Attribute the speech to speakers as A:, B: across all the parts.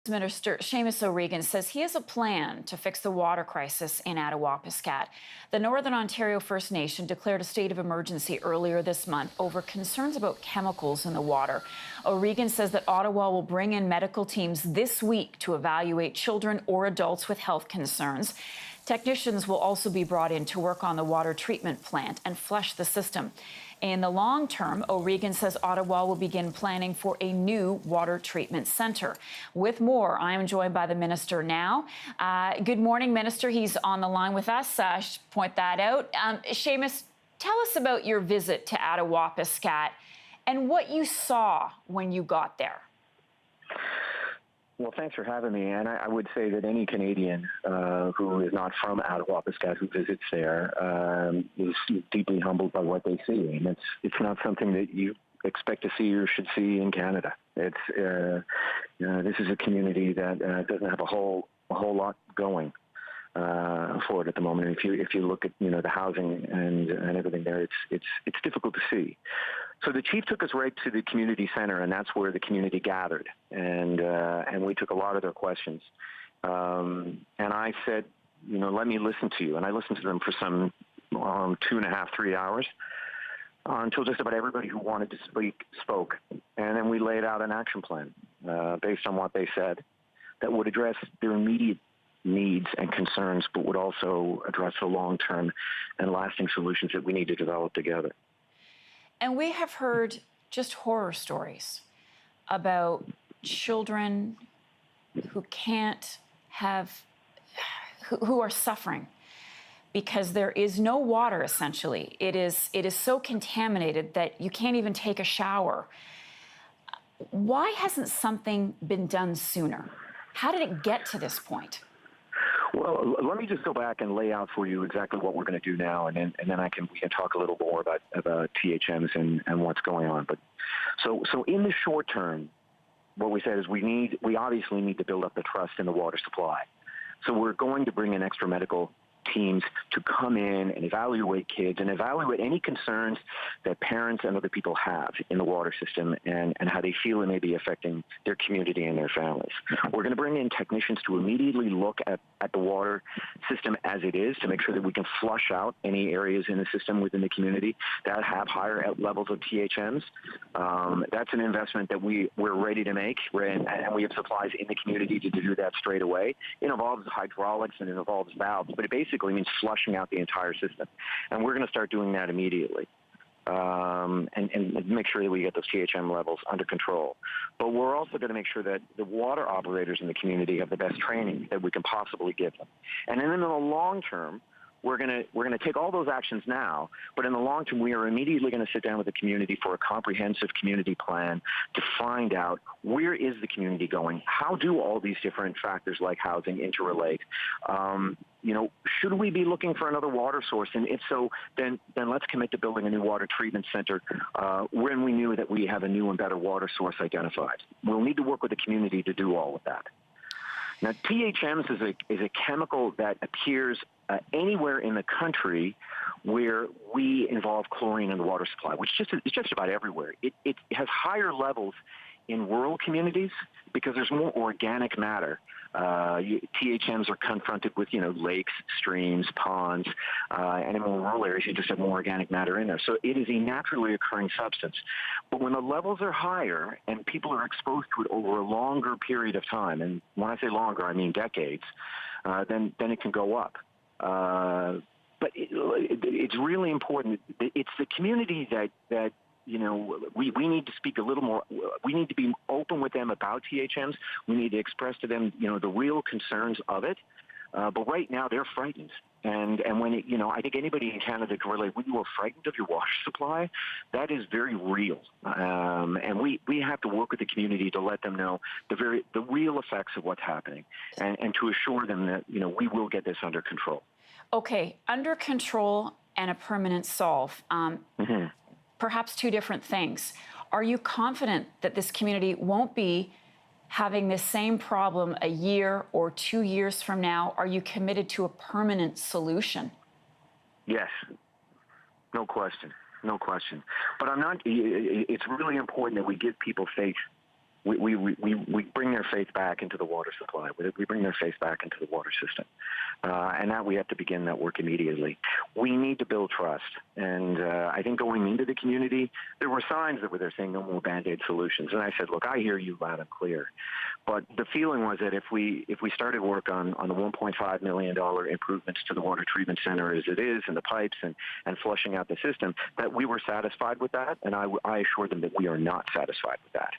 A: Minister Seamus O'Regan says he has a plan to fix the water crisis in Attawapiskat. The Northern Ontario First Nation declared a state of emergency earlier this month over concerns about chemicals in the water. O'Regan says that Ottawa will bring in medical teams this week to evaluate children or adults with health concerns. Technicians will also be brought in to work on the water treatment plant and flush the system. In the long term, O'Regan says Ottawa will begin planning for a new water treatment centre. With more, I am joined by the minister now. Good morning, Minister. He's on the line with us. I should point that out. Seamus, tell us about your visit to Attawapiskat and what you saw when you got there.
B: Well, thanks for having me. And I would say that any Canadian who is not from Attawapiskat who visits there is deeply humbled by what they see. And it's not something that you expect to see or should see in Canada. This is a community that doesn't have a whole lot going for it at the moment. And if you look at the housing and everything there, it's difficult to see. So the chief took us right to the community center, and that's where the community gathered, and we took a lot of their questions. And I said, let me listen to you, and I listened to them for some 2.5, 3 hours until just about everybody who wanted to speak spoke, and then we laid out an action plan based on what they said that would address their immediate needs and concerns, but would also address the long-term and lasting solutions that we need to develop together.
A: And we have heard just horror stories about children who who are suffering because there is no water, essentially. It is so contaminated that you can't even take a shower. Why hasn't something been done sooner? How did it get to this point?
B: Well, let me just go back and lay out for you exactly what we're going to do now, and then we can talk a little more about THMs and what's going on. But so in the short term, what we said is we obviously need to build up the trust in the water supply. So we're going to bring in extra medical teams to come in and evaluate kids and evaluate any concerns that parents and other people have in the water system and how they feel it may be affecting their community and their families. We're going to bring in technicians to immediately look at the water system as it is to make sure that we can flush out any areas in the system within the community that have higher levels of THMs. That's an investment that we're ready to make, and we have supplies in the community to do that straight away. It involves hydraulics and it involves valves, but it basically means flushing out the entire system. And we're going to start doing that immediately and make sure that we get those THM levels under control. But we're also going to make sure that the water operators in the community have the best training that we can possibly give them. And then in the long term, we're going to take all those actions now, but in the long term, we are immediately going to sit down with the community for a comprehensive community plan to find out where is the community going, how do all these different factors like housing interrelate. Should we be looking for another water source? And if so, then let's commit to building a new water treatment center when we knew that we have a new and better water source identified. We'll need to work with the community to do all of that. Now, THMs is a chemical that appears anywhere in the country where we involve chlorine in the water supply, which is just about everywhere. It has higher levels in rural communities because there's more organic matter. THMs are confronted with, lakes, streams, ponds, and in more rural areas, you just have more organic matter in there. So it is a naturally occurring substance. But when the levels are higher and people are exposed to it over a longer period of time, and when I say longer, I mean decades, then it can go up. But it's really important. It's the community that we need to speak a little more. We need to be open with them about THMs. We need to express to them, the real concerns of it. But right now, they're frightened. And when I think anybody in Canada can relate. When you are frightened of your water supply, that is very real. And we have to work with the community to let them know the real effects of what's happening, and to assure them that we will get this under control.
A: Okay, under control and a permanent solve. Perhaps two different things. Are you confident that this community won't be having this same problem a year or 2 years from now? Are you committed to a permanent solution?
B: Yes, no question. But I'm not. It's really important that we give people faith we bring their faith back into the water supply. We bring their faith back into the water system. And that we have to begin that work immediately. We need to build trust. And I think going into the community, there were signs that were there saying no more Band-Aid solutions. And I said, look, I hear you loud and clear. But the feeling was that if we started work on the $1.5 million improvements to the water treatment center as it is, and the pipes and flushing out the system, that we were satisfied with that. And I assured them that we are not satisfied with that.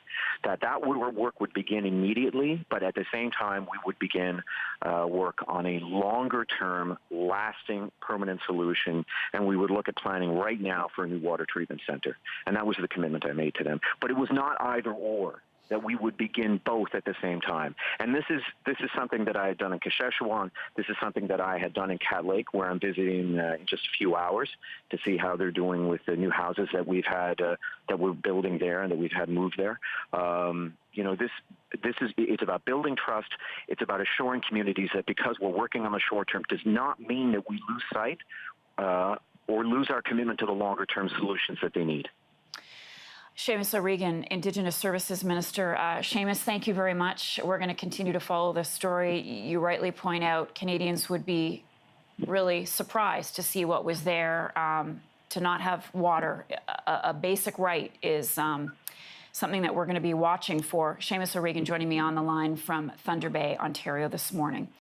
B: That work would begin immediately, but at the same time, we would begin work on a longer-term, lasting, permanent solution, and we would look at planning right now for a new water treatment center. And that was the commitment I made to them. But it was not either or, that we would begin both at the same time. And this is something that I had done in Kasheshewan. This is something that I had done in Cat Lake, where I'm visiting in just a few hours to see how they're doing with the new houses that we've had, that we're building there and that we've had moved there. It's about building trust. It's about assuring communities that because we're working on the short term does not mean that we lose sight or lose our commitment to the longer term solutions that they need.
A: Seamus O'Regan, Indigenous Services Minister. Seamus, thank you very much. We're going to continue to follow this story. You rightly point out Canadians would be really surprised to see what was there. To not have water, a basic right, is something that we're going to be watching for. Seamus O'Regan joining me on the line from Thunder Bay, Ontario this morning.